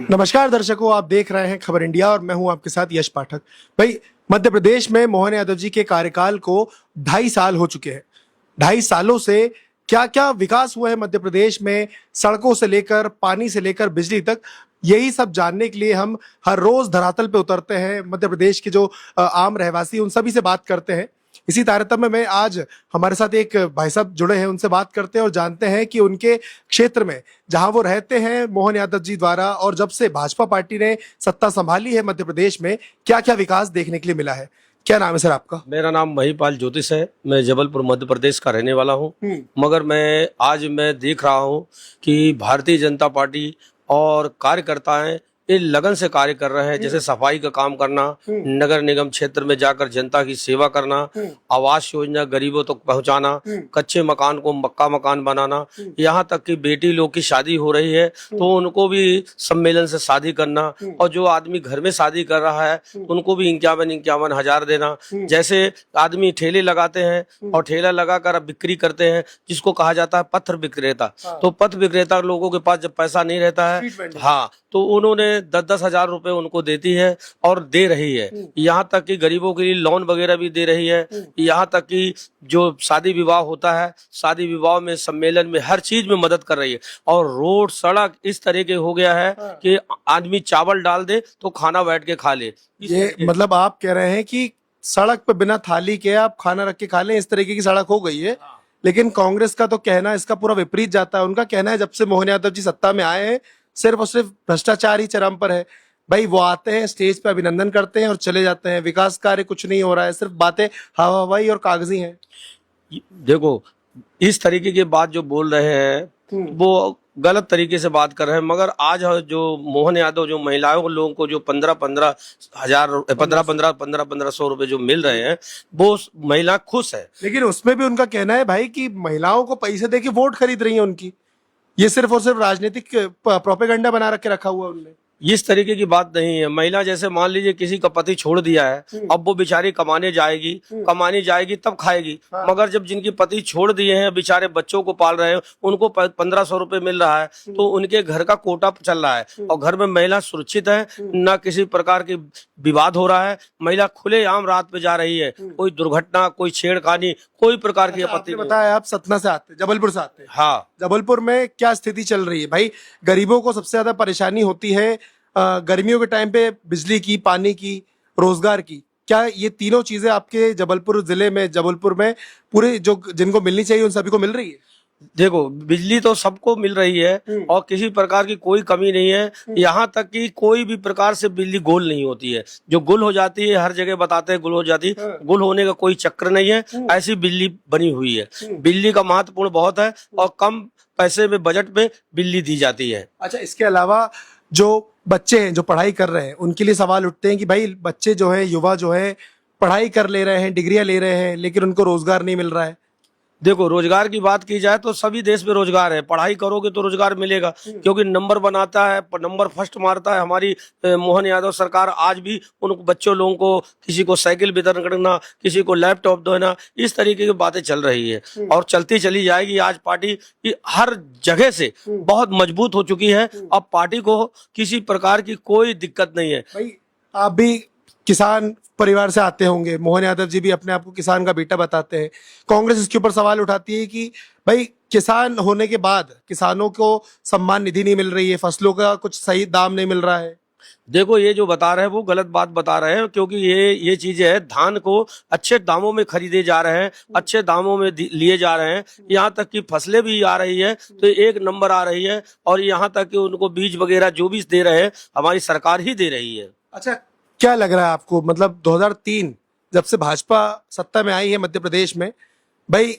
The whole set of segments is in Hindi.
नमस्कार दर्शकों, आप देख रहे हैं खबर इंडिया और मैं हूं आपके साथ यश पाठक। भाई, मध्य प्रदेश में मोहन यादव जी के कार्यकाल को 2.5 साल हो चुके हैं। 2.5 सालों से क्या क्या विकास हुआ है मध्य प्रदेश में, सड़कों से लेकर पानी से लेकर बिजली तक, यही सब जानने के लिए हम हर रोज धरातल पे उतरते हैं। मध्य प्रदेश के जो आम रहवासी उन सभी से बात करते हैं। इसी तारतम्य में आज हमारे साथ एक भाई साहब जुड़े हैं, उनसे बात करते हैं और जानते हैं कि उनके क्षेत्र में जहां वो रहते हैं मोहन यादव जी द्वारा और जब से भाजपा पार्टी ने सत्ता संभाली है मध्य प्रदेश में, क्या क्या विकास देखने के लिए मिला है। क्या नाम है सर आपका? मेरा नाम महिपाल ज्योतिष है। मैं जबलपुर मध्य प्रदेश का रहने वाला हूँ। मगर मैं देख रहा हूँ कि भारतीय जनता पार्टी और कार्यकर्ता हैं, ये लगन से कार्य कर रहे हैं। जैसे सफाई का काम करना, नगर निगम क्षेत्र में जाकर जनता की सेवा करना, आवास योजना गरीबों तक पहुंचाना, कच्चे मकान को पक्का मकान बनाना, यहाँ तक कि बेटी लोग की शादी हो रही है तो उनको भी सम्मेलन से शादी करना, और जो आदमी घर में शादी कर रहा है उनको भी 51 हजार देना। जैसे आदमी ठेले लगाते हैं और ठेला लगाकर अब बिक्री करते हैं, जिसको कहा जाता है पथ विक्रेता। तो पथ विक्रेता लोगों के पास जब पैसा नहीं रहता है, हाँ, तो उन्होंने 10-10 हजार रुपए उनको देती है और दे रही है। यहाँ तक कि गरीबों के लिए लोन वगैरह भी दे रही है। यहाँ तक कि जो शादी विवाह होता है, शादी विवाह में, सम्मेलन में, हर चीज में मदद कर रही है। और रोड सड़क इस तरह के हो गया है कि आदमी चावल डाल दे तो खाना बैठ के खा ले। ये मतलब आप कह रहे हैं कि सड़क पे बिना थाली के आप खाना रख के खा लें, इस तरीके की सड़क हो गई है। लेकिन कांग्रेस का तो कहना इसका पूरा विपरीत जाता है। उनका कहना है जब से मोहन यादव जी सत्ता में आए हैं सिर्फ और सिर्फ भ्रष्टाचार ही चरम पर है। भाई, वो आते हैं, स्टेज पे अभिनंदन करते हैं और चले जाते हैं। विकास कार्य कुछ नहीं हो रहा है, सिर्फ बातें हवा हवाई और कागजी हैं। देखो, इस तरीके की बात जो बोल रहे हैं वो गलत तरीके से बात कर रहे हैं। मगर आज जो मोहन यादव जो महिलाओं लोगों को जो 15-15 हजार 1500 रुपए जो मिल रहे हैं, वो महिला खुश है। लेकिन उसमें भी उनका कहना है भाई कि महिलाओं को पैसे दे के वोट खरीद रही है उनकी। ये सिर्फ और सिर्फ राजनीतिक प्रोपेगेंडा बना रखे रखा हुआ उनने। इस तरीके की बात नहीं है। महिला जैसे मान लीजिए किसी का पति छोड़ दिया है, अब वो बेचारी कमाने जाएगी तब खाएगी। मगर जब जिनकी पति छोड़ दिए हैं, बेचारे बच्चों को पाल रहे हैं, उनको 1500 रुपए मिल रहा है, तो उनके घर का कोटा चल रहा है और घर में महिला सुरक्षित है, न किसी प्रकार की विवाद हो रहा है। महिला खुलेआम रात पे जा रही है, कोई दुर्घटना, कोई छेड़खानी, कोई प्रकार की आपत्ति नहीं। बताया आप सतना से आते, जबलपुर से आते। हाँ, जबलपुर में क्या स्थिति चल रही है भाई? गरीबों को सबसे ज्यादा परेशानी होती है गर्मियों के टाइम पे, बिजली की, पानी की, रोजगार की। क्या ये तीनों चीजें आपके जबलपुर जिले में, जबलपुर में पूरे जो जिनको मिलनी चाहिए उन सभी को मिल रही है? देखो, बिजली तो सबको मिल रही है और किसी प्रकार की कोई कमी नहीं है। यहाँ तक कि कोई भी प्रकार से बिजली गुल नहीं होती है। जो गुल हो जाती है, हर जगह बताते हैं गुल हो जाती है, गुल होने का कोई चक्र नहीं है। ऐसी बिजली बनी हुई है। बिजली का महत्वपूर्ण बहुत है और कम पैसे में, बजट में बिजली दी जाती है। अच्छा, इसके अलावा जो बच्चे हैं जो पढ़ाई कर रहे हैं, उनके लिए सवाल उठते हैं कि भाई बच्चे जो है, युवा जो है, पढ़ाई कर ले रहे हैं, डिग्रियां ले रहे हैं, लेकिन उनको रोजगार नहीं मिल रहा है। देखो, रोजगार की बात की जाए तो सभी देश में रोजगार है। पढ़ाई करोगे तो रोजगार मिलेगा, क्योंकि नंबर बनाता है, नंबर फर्स्ट मारता है। हमारी मोहन यादव सरकार आज भी उन बच्चों लोगों को, किसी को साइकिल वितरण करना, किसी को लैपटॉप देना, इस तरीके की बातें चल रही है और चलती चली जाएगी। आज पार्टी की हर जगह से बहुत मजबूत हो चुकी है। अब पार्टी को किसी प्रकार की कोई दिक्कत नहीं है। भाई, आप भी किसान परिवार से आते होंगे, मोहन यादव जी भी अपने आप को किसान का बेटा बताते हैं। कांग्रेस इसके ऊपर सवाल उठाती है कि भाई किसान होने के बाद किसानों को सम्मान निधि नहीं मिल रही है, फसलों का कुछ सही दाम नहीं मिल रहा है। देखो, ये जो बता रहे हैं वो गलत बात बता रहे हैं, क्योंकि ये चीजें है, धान को अच्छे दामों में खरीदे जा रहे हैं, अच्छे दामों में लिए जा रहे हैं। यहाँ तक कि फसलें भी आ रही है तो एक नंबर आ रही है, और यहाँ तक कि उनको बीज वगैरह जो भी दे रहे हैं हमारी सरकार ही दे रही है। अच्छा, क्या लग रहा है आपको, मतलब 2003 जब से भाजपा सत्ता में आई है मध्य प्रदेश में, भाई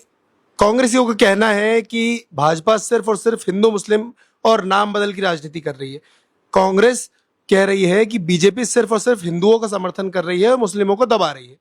कांग्रेसियों का कहना है कि भाजपा सिर्फ और सिर्फ हिंदू मुस्लिम और नाम बदल की राजनीति कर रही है। कांग्रेस कह रही है कि बीजेपी सिर्फ और सिर्फ हिंदुओं का समर्थन कर रही है और मुस्लिमों को दबा रही है।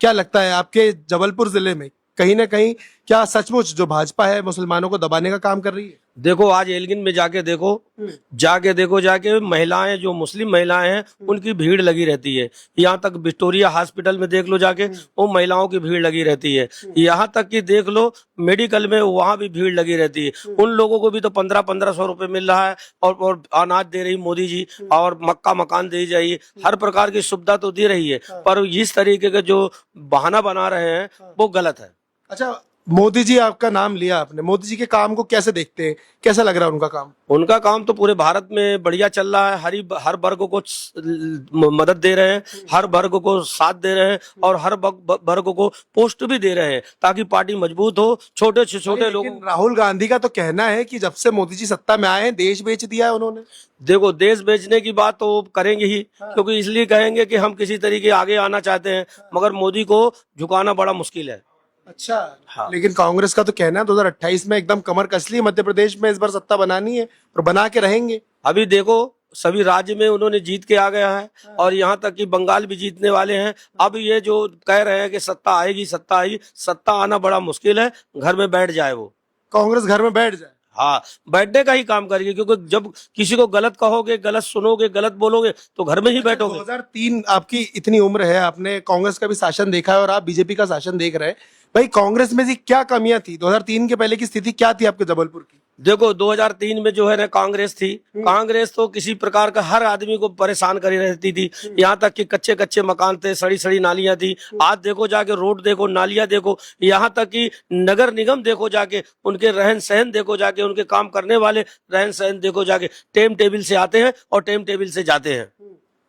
क्या लगता है आपके जबलपुर जिले में कहीं ना कहीं क्या सचमुच जो भाजपा है मुसलमानों को दबाने का काम कर रही है? देखो आज एल्गिन में जाके देखो जाके महिलाएं जो मुस्लिम महिलाएं हैं उनकी भीड़ लगी रहती है। यहाँ तक विक्टोरिया हॉस्पिटल में देख लो जाके, वो महिलाओं की भीड़ लगी रहती है। यहाँ तक कि देख लो मेडिकल में, वहां भी भीड़ लगी रहती है। उन लोगों को भी तो 1500 रुपए मिल रहा है, और अनाज दे रही मोदी जी, और मक्का मकान दे जाइए, हर प्रकार की सुविधा तो दे रही है। पर इस तरीके का जो बहाना बना रहे हैं वो गलत है। अच्छा, मोदी जी आपका नाम लिया आपने, मोदी जी के काम को कैसे देखते हैं, कैसा लग रहा है उनका काम? उनका काम तो पूरे भारत में बढ़िया चल रहा है। हर वर्ग को मदद दे रहे हैं, हर वर्ग को साथ दे रहे हैं, और हर वर्ग को पोस्ट भी दे रहे हैं ताकि पार्टी मजबूत हो। छोटे से छोटे लोग, राहुल गांधी का तो कहना है कि जब से मोदी जी सत्ता में आए हैं देश बेच दिया है उन्होंने। देखो देश बेचने की बात तो करेंगे ही, क्योंकि इसलिए कहेंगे कि हम किसी तरीके आगे आना चाहते हैं, मगर मोदी को झुकाना बड़ा मुश्किल है। अच्छा, हाँ। लेकिन कांग्रेस का तो कहना है 2028 में एकदम कमर कस ली, मध्य प्रदेश में इस बार सत्ता बनानी है और बना के रहेंगे। अभी देखो सभी राज्य में उन्होंने जीत के आ गया है, और यहाँ तक कि बंगाल भी जीतने वाले हैं। अब ये जो कह रहे हैं कि सत्ता आएगी, सत्ता आना बड़ा मुश्किल है। घर में बैठ जाए, वो कांग्रेस घर में बैठ जाए। हाँ, बैठने का ही काम करेगी, क्योंकि जब किसी को गलत कहोगे, गलत सुनोगे, गलत बोलोगे तो घर में ही बैठोगे। 2003 आपकी इतनी उम्र है, आपने कांग्रेस का भी शासन देखा है और आप बीजेपी का शासन देख रहे हैं। भाई कांग्रेस में जी क्या कमियां थी? 2003 के पहले की स्थिति क्या थी आपके जबलपुर की? देखो 2003 में जो है ना कांग्रेस थी, कांग्रेस तो किसी प्रकार का हर आदमी को परेशान करी रहती थी। यहाँ तक कि कच्चे कच्चे मकान थे, सड़ी सड़ी नालियां थी। आज देखो जाके रोड देखो, नालियां देखो, यहाँ तक कि नगर निगम देखो जाके, उनके रहन सहन देखो जाके, उनके काम करने वाले रहन सहन देखो जाके। टाइम टेबल से आते हैं और टाइम टेबल से जाते हैं।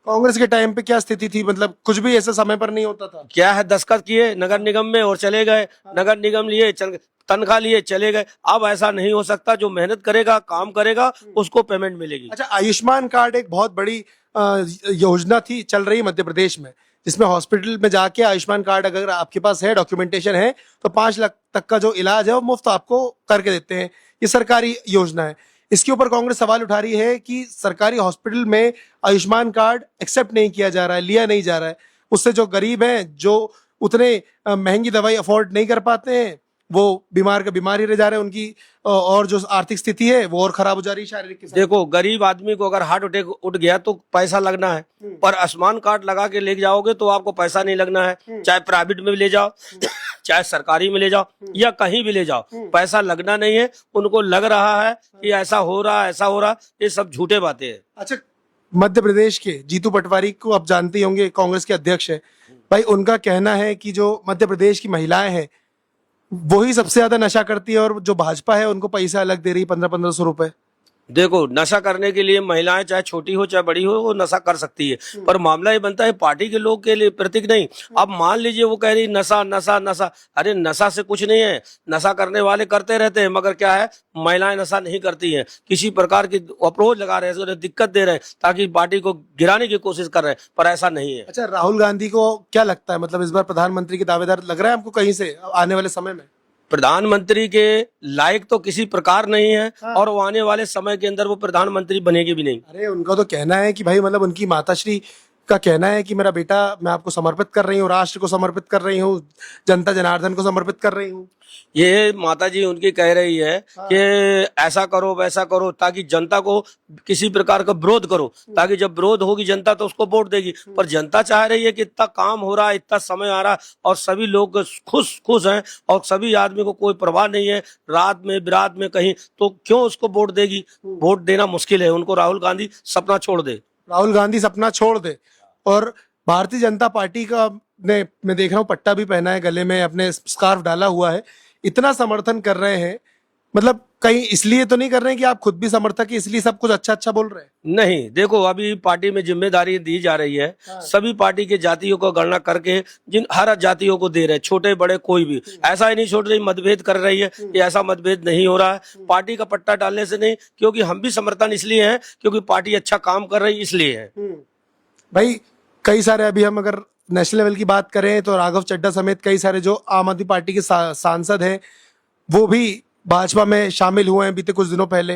कांग्रेस के टाइम पे क्या स्थिति थी? मतलब कुछ भी ऐसा समय पर नहीं होता था। क्या है, दस्तखत किए नगर निगम में और चले गए, नगर निगम लिए, तनख्वाह लिए, चले गए। अब ऐसा नहीं हो सकता। जो मेहनत करेगा, काम करेगा, उसको पेमेंट मिलेगी। अच्छा, आयुष्मान कार्ड एक बहुत बड़ी योजना थी, चल रही मध्य प्रदेश में, जिसमें हॉस्पिटल में जाके आयुष्मान कार्ड अगर आपके पास है, डॉक्यूमेंटेशन है, तो 5 लाख तक का जो इलाज है वो मुफ्त आपको करके देते हैं। ये सरकारी योजना है। इसके ऊपर कांग्रेस सवाल उठा रही है कि सरकारी हॉस्पिटल में आयुष्मान कार्ड एक्सेप्ट नहीं किया जा रहा है, लिया नहीं जा रहा है। उससे जो गरीब हैं, जो उतने महंगी दवाई अफोर्ड नहीं कर पाते हैं, वो बीमार का बीमार ही रह जा रहे हैं। उनकी और जो आर्थिक स्थिति है वो और खराब हो जा रही है शारीरिक के साथ। देखो गरीब आदमी को अगर हार्ट अटैक उठ गया तो पैसा लगना है, पर आयुष्मान कार्ड लगा के ले जाओगे तो आपको पैसा नहीं लगना है। चाहे प्राइवेट में ले जाओ, चाहे सरकारी में ले जाओ, या कहीं भी ले जाओ, पैसा लगना नहीं है। उनको लग रहा है कि ऐसा हो रहा, ऐसा हो रहा, ये सब झूठे बातें हैं। अच्छा, मध्य प्रदेश के जीतू पटवारी को आप जानते ही होंगे, कांग्रेस के अध्यक्ष है। भाई उनका कहना है कि जो मध्य प्रदेश की महिलाएं हैं वही सबसे ज्यादा नशा करती है, और जो भाजपा है उनको पैसा अलग दे रही है, 1500 रुपए। देखो नशा करने के लिए महिलाएं चाहे छोटी हो चाहे बड़ी हो, वो नशा कर सकती है, पर मामला ये बनता है पार्टी के लोग के लिए प्रतीक नहीं। अब मान लीजिए वो कह रही नशा नशा नशा, अरे नशा से कुछ नहीं है। नशा करने वाले करते रहते हैं, मगर क्या है, महिलाएं नशा नहीं करती हैं। किसी प्रकार की अप्रोच लगा रहे हैं, उन्हें दिक्कत दे रहे हैं ताकि पार्टी को गिराने की कोशिश कर रहे हैं, पर ऐसा नहीं है। अच्छा, राहुल गांधी को क्या लगता है, मतलब इस बार प्रधानमंत्री के दावेदार लग रहा है आपको कहीं से आने वाले समय में? प्रधानमंत्री के लायक तो किसी प्रकार नहीं है, और वो आने वाले समय के अंदर वो प्रधानमंत्री बनेगी भी नहीं। अरे उनका तो कहना है कि भाई, मतलब उनकी माताश्री का कहना है कि मेरा बेटा, मैं आपको समर्पित कर रही हूँ, राष्ट्र को समर्पित कर रही हूँ, जनता जनार्दन को समर्पित कर रही हूँ। ये माता जी उनकी कह रही है कि ऐसा करो वैसा करो, ताकि जनता को किसी प्रकार का विरोध करो, ताकि जब विरोध होगी जनता तो उसको वोट देगी। पर जनता चाह रही है कि इतना काम हो रहा है, इतना समय आ रहा है, और सभी लोग खुश हैं, और सभी आदमी को कोई परवाह नहीं है, रात में बिरात में कहीं, तो क्यों उसको वोट देगी? वोट देना मुश्किल है उनको। राहुल गांधी सपना छोड़ दे, राहुल गांधी सपना छोड़ दे। और भारतीय जनता पार्टी का मैं देख रहा हूँ पट्टा भी पहना है गले में, अपने स्कार्फ डाला हुआ है, इतना समर्थन कर रहे हैं। मतलब कहीं इसलिए तो नहीं कर रहे हैं कि आप खुद भी समर्थक है इसलिए सब कुछ अच्छा अच्छा बोल रहे हैं? नहीं, देखो अभी पार्टी में जिम्मेदारी दी जा रही है। सभी पार्टी के जातियों को गणना करके जिन हर जातियों को दे रहे हैं, छोटे बड़े कोई भी। ऐसा ही नहीं छोड़ रही मतभेद कर रही है, कि ऐसा मतभेद नहीं हो रहा है। पार्टी का पट्टा डालने से नहीं, क्योंकि हम भी समर्थन इसलिए है क्योंकि पार्टी अच्छा काम कर रही इसलिए है। भाई कई सारे, अभी हम अगर नेशनल लेवल की बात करें तो राघव चड्ढा समेत कई सारे जो आम आदमी पार्टी के सांसद हैं वो भी भाजपा में शामिल हुए हैं बीते कुछ दिनों पहले।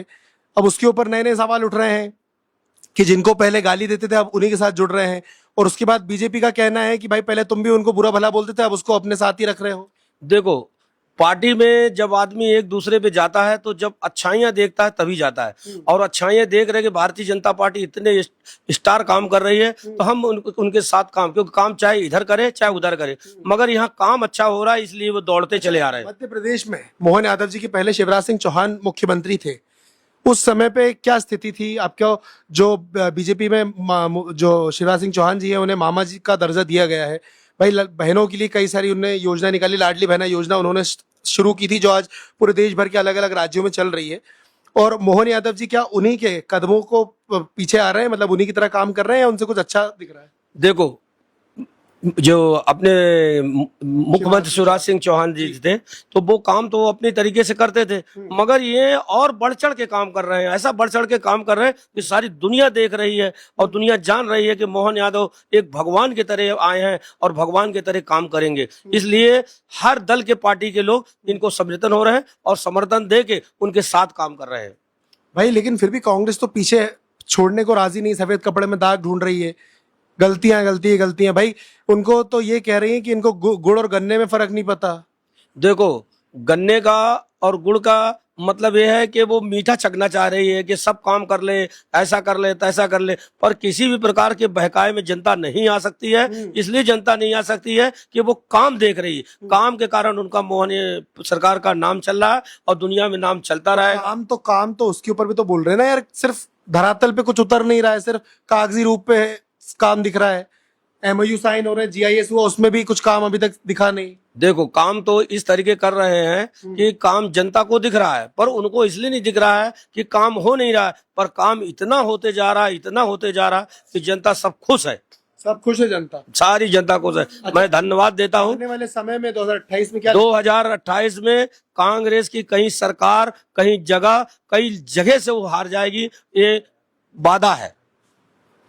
अब उसके ऊपर नए नए सवाल उठ रहे हैं कि जिनको पहले गाली देते थे अब उन्हीं के साथ जुड़ रहे हैं। और उसके बाद बीजेपी का कहना है कि भाई पहले तुम भी उनको बुरा भला बोलते थे, अब उसको अपने साथ ही रख रहे हो। देखो पार्टी में जब आदमी एक दूसरे पे जाता है तो जब अच्छाइयां देखता है तभी जाता है, और अच्छाइयां देख रहे कि भारतीय जनता पार्टी इतने स्टार काम कर रही है तो हम उनके साथ काम, क्योंकि काम चाहे इधर करे चाहे उधर करे, मगर यहाँ काम अच्छा हो रहा है इसलिए वो दौड़ते चले आ रहे हैं। मध्य प्रदेश में मोहन यादव जी के पहले शिवराज सिंह चौहान मुख्यमंत्री थे, उस समय पे क्या स्थिति थी? आपको जो बीजेपी में जो शिवराज सिंह चौहान जी है उन्हें मामा जी का दर्जा दिया गया है। भाई बहनों के लिए कई सारी उन्होंने योजना निकाली, लाडली बहना योजना उन्होंने शुरू की थी, जो आज पूरे देश भर के अलग अलग राज्यों में चल रही है। और मोहन यादव जी क्या उन्हीं के कदमों को पीछे आ रहे हैं, मतलब उन्हीं की तरह काम कर रहे हैं, या उनसे कुछ अच्छा दिख रहा है? देखो, जो अपने मुख्यमंत्री शिवराज सिंह चौहान जी थे तो वो काम तो अपने तरीके से करते थे, मगर ये और बढ़ चढ़ के काम कर रहे हैं, ऐसा बढ़ चढ़ के काम कर रहे हैं कि सारी दुनिया देख रही है और दुनिया जान रही है कि मोहन यादव एक भगवान की तरह आए हैं और भगवान की तरह काम करेंगे। इसलिए हर दल के पार्टी के लोग इनको समर्थन हो रहे हैं और समर्थन दे के उनके साथ काम कर रहे हैं। भाई लेकिन फिर भी कांग्रेस तो पीछे छोड़ने को राजी नहीं, सफेद कपड़े में दाग ढूंढ रही है, गलतियां भाई। उनको तो ये कह रही हैं कि इनको गुड़ और गन्ने में फर्क नहीं पता। देखो, गन्ने का और गुड़ का मतलब यह है कि वो मीठा चखना चाह रही है कि सब काम कर ले, ऐसा कर ले, तैसा कर ले, पर किसी भी प्रकार के बहकावे में जनता नहीं आ सकती है। इसलिए जनता नहीं आ सकती है कि वो काम देख रही है, काम के कारण उनका मोहन सरकार का नाम चल रहा है और दुनिया में नाम चलता रहा है। काम तो उसके ऊपर भी तो बोल रहे हैं ना यार, सिर्फ धरातल पे कुछ उतर नहीं रहा है, सिर्फ कागजी रूप पे काम दिख रहा है। MOU साइन हो रहे हैं, GIS हुआ, उसमें भी कुछ काम अभी तक दिखा नहीं। देखो, काम तो इस तरीके कर रहे हैं कि काम जनता को दिख रहा है, पर उनको इसलिए नहीं दिख रहा है कि काम हो नहीं रहा है, पर काम इतना होते जा रहा है, इतना होते जा रहा है कि जनता सब खुश है, सब खुश है जनता, सारी जनता खुश है। अच्छा, मैं धन्यवाद देता हूँ। आने वाले समय में 2028 में क्या? 2028 में कांग्रेस की कहीं सरकार, कई जगह से वो हार जाएगी, ये वादा है।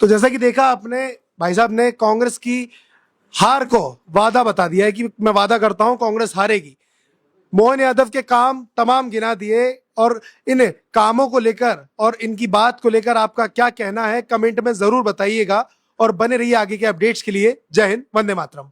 तो जैसा कि देखा आपने, भाई साहब ने कांग्रेस की हार को वादा बता दिया है कि मैं वादा करता हूं कांग्रेस हारेगी। मोहन यादव के काम तमाम गिना दिए, और इन कामों को लेकर और इनकी बात को लेकर आपका क्या कहना है कमेंट में जरूर बताइएगा, और बने रहिए आगे के अपडेट्स के लिए। जय हिंद, वंदे मातरम।